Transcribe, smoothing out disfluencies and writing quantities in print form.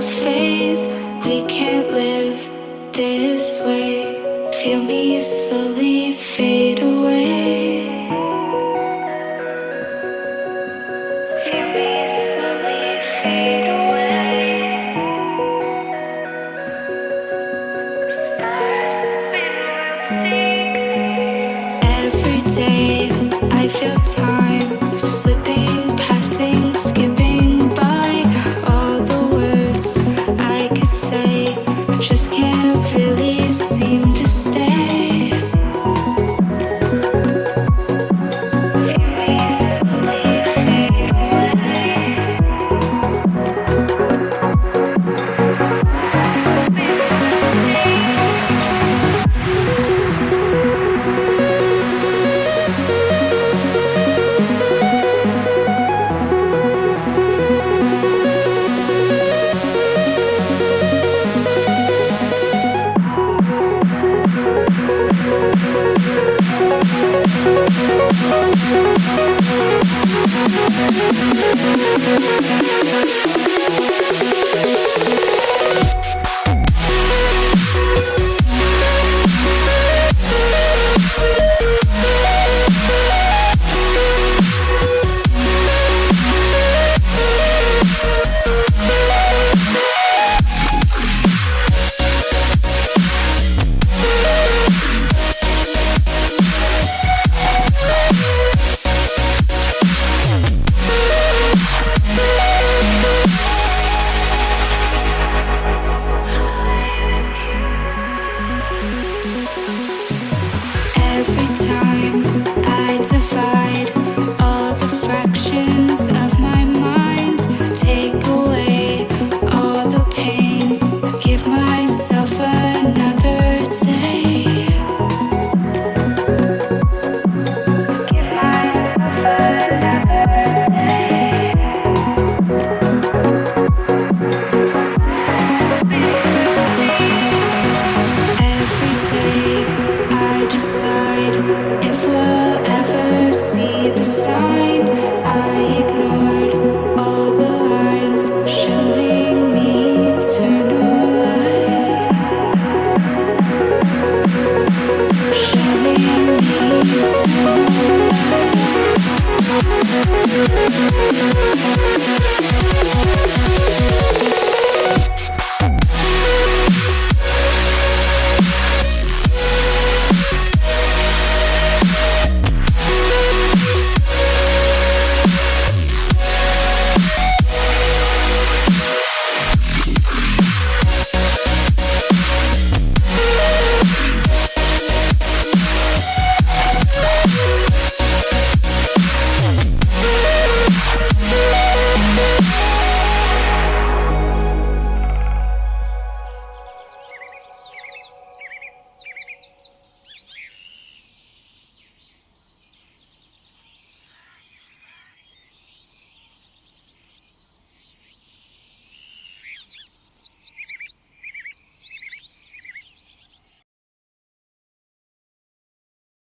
faith. We can't live this way. Feel me slowly fade away. Feel me slowly fade away. As far as the wind will take me. Every day I feel time slipping, passing, skipping by. All the words I could say just can't really seem to stay. Feel me slowly fade away. As far as the wind will take me. Every time I divide all the fractions of my mind, take away all the pain, give my